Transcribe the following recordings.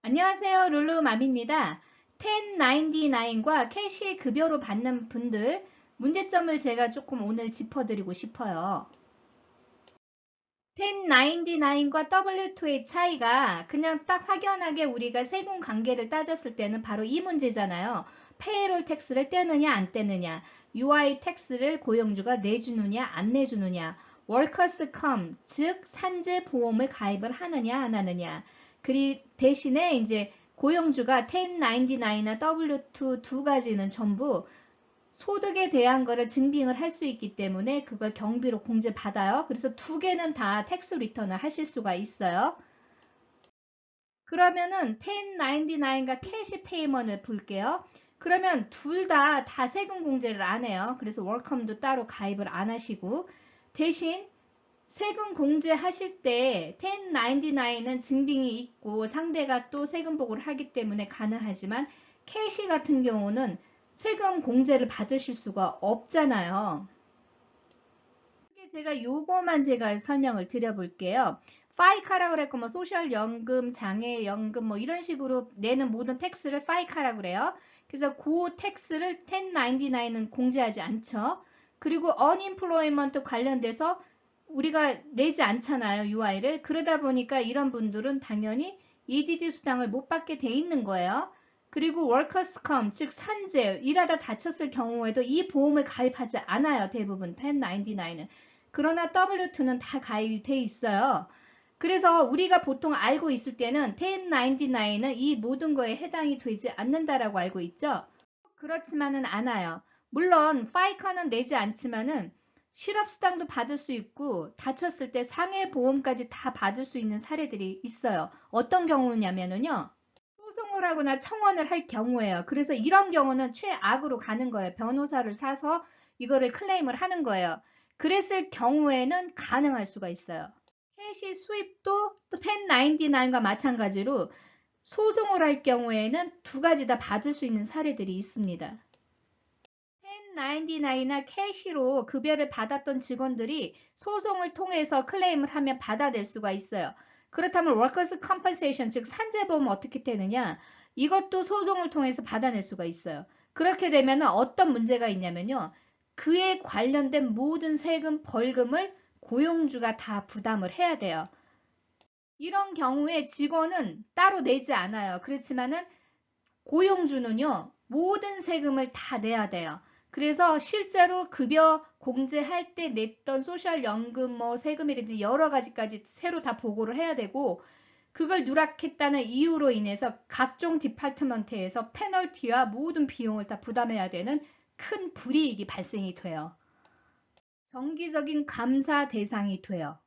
안녕하세요. 룰루맘입니다. 1099과 캐시 급여로 받는 분들 문제점을 제가 조금 오늘 짚어드리고 싶어요. 1099과 W2의 차이가 그냥 딱 확연하게 우리가 세금 관계를 따졌을 때는 바로 이 문제잖아요. 페이롤 텍스를 떼느냐 안 떼느냐, UI 텍스를 고용주가 내주느냐 안 내주느냐, 월커스 컴, 즉 산재 보험을 가입을 하느냐 안 하느냐. 대신에 이제 고용주가 1099나 W2 두 가지는 전부 소득에 대한 거를 증빙을 할 수 있기 때문에 그걸 경비로 공제받아요. 그래서 두 개는 다 텍스 리턴을 하실 수가 있어요. 그러면은 1099과 캐시 페이먼을 볼게요. 그러면 둘 다 세금 공제를 안 해요. 그래서 월컴도 따로 가입을 안 하시고 대신 세금 공제하실 때 1099는 증빙이 있고 상대가 또 세금 보고를 하기 때문에 가능하지만 캐시 같은 경우는 세금 공제를 받으실 수가 없잖아요. 요거만 제가 설명을 드려볼게요. 파이카라고 그랬고 뭐 소셜연금, 장애연금 뭐 이런 식으로 내는 모든 텍스를 파이카라고 그래요. 그래서 그 텍스를 1099는 공제하지 않죠. 그리고 unemployment 관련돼서 우리가 내지 않잖아요. UI를. 그러다 보니까 이런 분들은 당연히 EDD 수당을 못 받게 돼 있는 거예요. 그리고 workers' comp, 즉 산재, 일하다 다쳤을 경우에도 이 보험을 가입하지 않아요. 대부분 1099는. 그러나 W2는 다 가입이 돼 있어요. 그래서 우리가 보통 알고 있을 때는 1099는 이 모든 거에 해당이 되지 않는다라고 알고 있죠. 그렇지만은 않아요. 물론 파이카는 내지 않지만은 실업수당도 받을 수 있고 다쳤을 때 상해보험까지 다 받을 수 있는 사례들이 있어요. 어떤 경우냐면요. 소송을 하거나 청원을 할 경우에요. 그래서 이런 경우는 최악으로 가는 거예요. 변호사를 사서 이거를 클레임을 하는 거예요. 그랬을 경우에는 가능할 수가 있어요. 캐시 수입도 1099과 마찬가지로 소송을 할 경우에는 두 가지 다 받을 수 있는 사례들이 있습니다. 1099나 캐시로 급여를 받았던 직원들이 소송을 통해서 클레임을 하면 받아낼 수가 있어요. 그렇다면 워커스 컴펜세이션, 즉 산재보험은 어떻게 되느냐? 이것도 소송을 통해서 받아낼 수가 있어요. 그렇게 되면 어떤 문제가 있냐면요. 그에 관련된 모든 세금, 벌금을 고용주가 다 부담을 해야 돼요. 이런 경우에 직원은 따로 내지 않아요. 그렇지만은 고용주는요, 모든 세금을 다 내야 돼요. 그래서 실제로 급여 공제할 때 냈던 소셜연금 뭐 세금이라든지 여러 가지까지 새로 다 보고를 해야 되고 그걸 누락했다는 이유로 인해서 각종 디파트먼트에서 페널티와 모든 비용을 다 부담해야 되는 큰 불이익이 발생이 돼요. 정기적인 감사 대상이 돼요.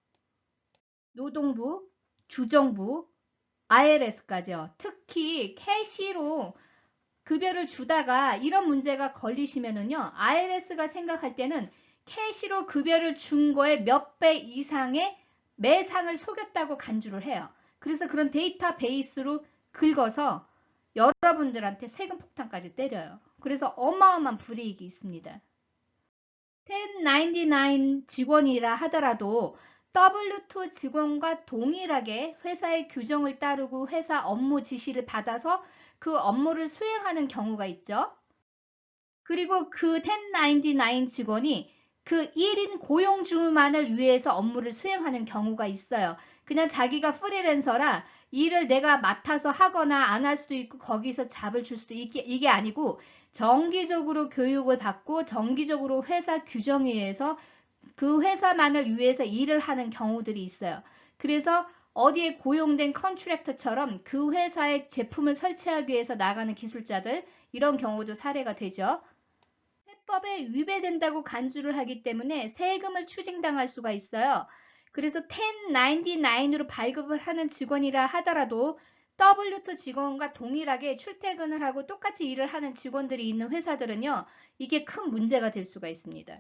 노동부, 주정부, IRS까지요. 특히 캐시로 급여를 주다가 이런 문제가 걸리시면은요. IRS가 생각할 때는 캐시로 급여를 준 거에 몇 배 이상의 매상을 속였다고 간주를 해요. 그래서 그런 데이터베이스로 긁어서 여러분들한테 세금 폭탄까지 때려요. 그래서 어마어마한 불이익이 있습니다. 1099 직원이라 하더라도 W2 직원과 동일하게 회사의 규정을 따르고 회사 업무 지시를 받아서 그 업무를 수행하는 경우가 있죠. 그리고 그 1099 직원이 그 1인 고용주만을 위해서 업무를 수행하는 경우가 있어요. 그냥 자기가 프리랜서라 일을 내가 맡아서 하거나 안 할 수도 있고 거기서 잡을 줄 수도 이게 아니고 정기적으로 교육을 받고 정기적으로 회사 규정에 의해서 그 회사만을 위해서 일을 하는 경우들이 있어요. 그래서 어디에 고용된 컨트랙터처럼 그 회사의 제품을 설치하기 위해서 나가는 기술자들 이런 경우도 사례가 되죠. 세법에 위배된다고 간주를 하기 때문에 세금을 추징당할 수가 있어요. 그래서 1099으로 발급을 하는 직원이라 하더라도 W2 직원과 동일하게 출퇴근을 하고 똑같이 일을 하는 직원들이 있는 회사들은요. 이게 큰 문제가 될 수가 있습니다.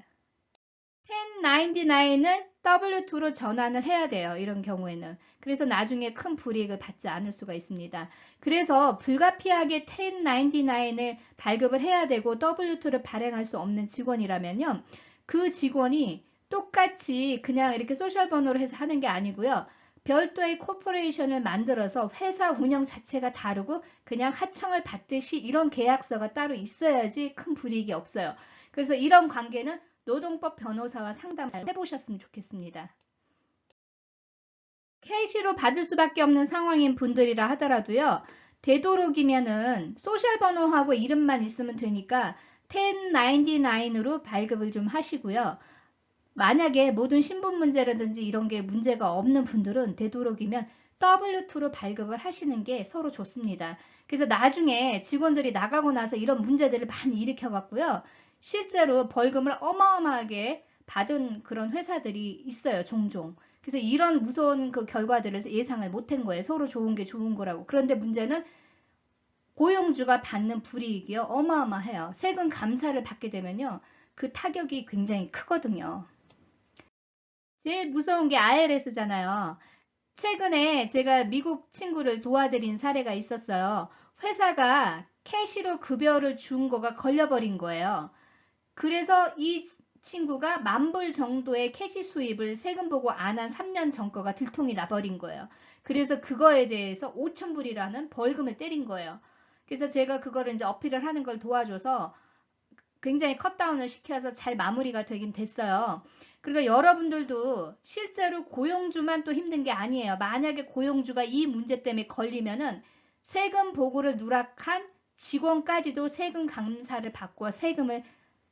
1099을 W2로 전환을 해야 돼요. 이런 경우에는. 그래서 나중에 큰 불이익을 받지 않을 수가 있습니다. 그래서 불가피하게 1099을 발급을 해야 되고 W2를 발행할 수 없는 직원이라면요. 그 직원이 똑같이 그냥 이렇게 소셜 번호로 해서 하는 게 아니고요. 별도의 코퍼레이션을 만들어서 회사 운영 자체가 다르고 그냥 하청을 받듯이 이런 계약서가 따로 있어야지 큰 불이익이 없어요. 그래서 이런 관계는 노동법 변호사와 상담 잘 해보셨으면 좋겠습니다. 캐시로 받을 수밖에 없는 상황인 분들이라 하더라도요. 되도록이면은 소셜 번호하고 이름만 있으면 되니까 1099으로 발급을 좀 하시고요. 만약에 모든 신분 문제라든지 이런 게 문제가 없는 분들은 되도록이면 W2로 발급을 하시는 게 서로 좋습니다. 그래서 나중에 직원들이 나가고 나서 이런 문제들을 많이 일으켜갖고요. 실제로 벌금을 어마어마하게 받은 그런 회사들이 있어요, 종종. 그래서 이런 무서운 그 결과들을 예상을 못한 거예요. 서로 좋은 게 좋은 거라고. 그런데 문제는 고용주가 받는 불이익이요. 어마어마해요. 세금 감사를 받게 되면요. 그 타격이 굉장히 크거든요. 제일 무서운 게 IRS잖아요. 최근에 제가 미국 친구를 도와드린 사례가 있었어요. 회사가 캐시로 급여를 준 거가 걸려버린 거예요. 그래서 이 친구가 10,000불 정도의 캐시 수입을 세금 보고 안 한 3년 전 거가 들통이 나버린 거예요. 그래서 그거에 대해서 5,000불이라는 벌금을 때린 거예요. 그래서 제가 그거를 이제 어필을 하는 걸 도와줘서 굉장히 컷다운을 시켜서 잘 마무리가 되긴 됐어요. 그러니까 여러분들도 실제로 고용주만 또 힘든 게 아니에요. 만약에 고용주가 이 문제 때문에 걸리면은 세금 보고를 누락한 직원까지도 세금 감사를 받고 세금을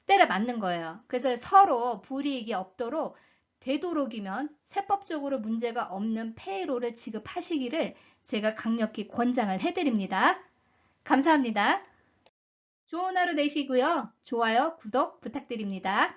때려 맞는 거예요. 그래서 서로 불이익이 없도록 되도록이면 세법적으로 문제가 없는 페이롤을 지급하시기를 제가 강력히 권장을 해드립니다. 감사합니다. 좋은 하루 되시고요. 좋아요, 구독 부탁드립니다.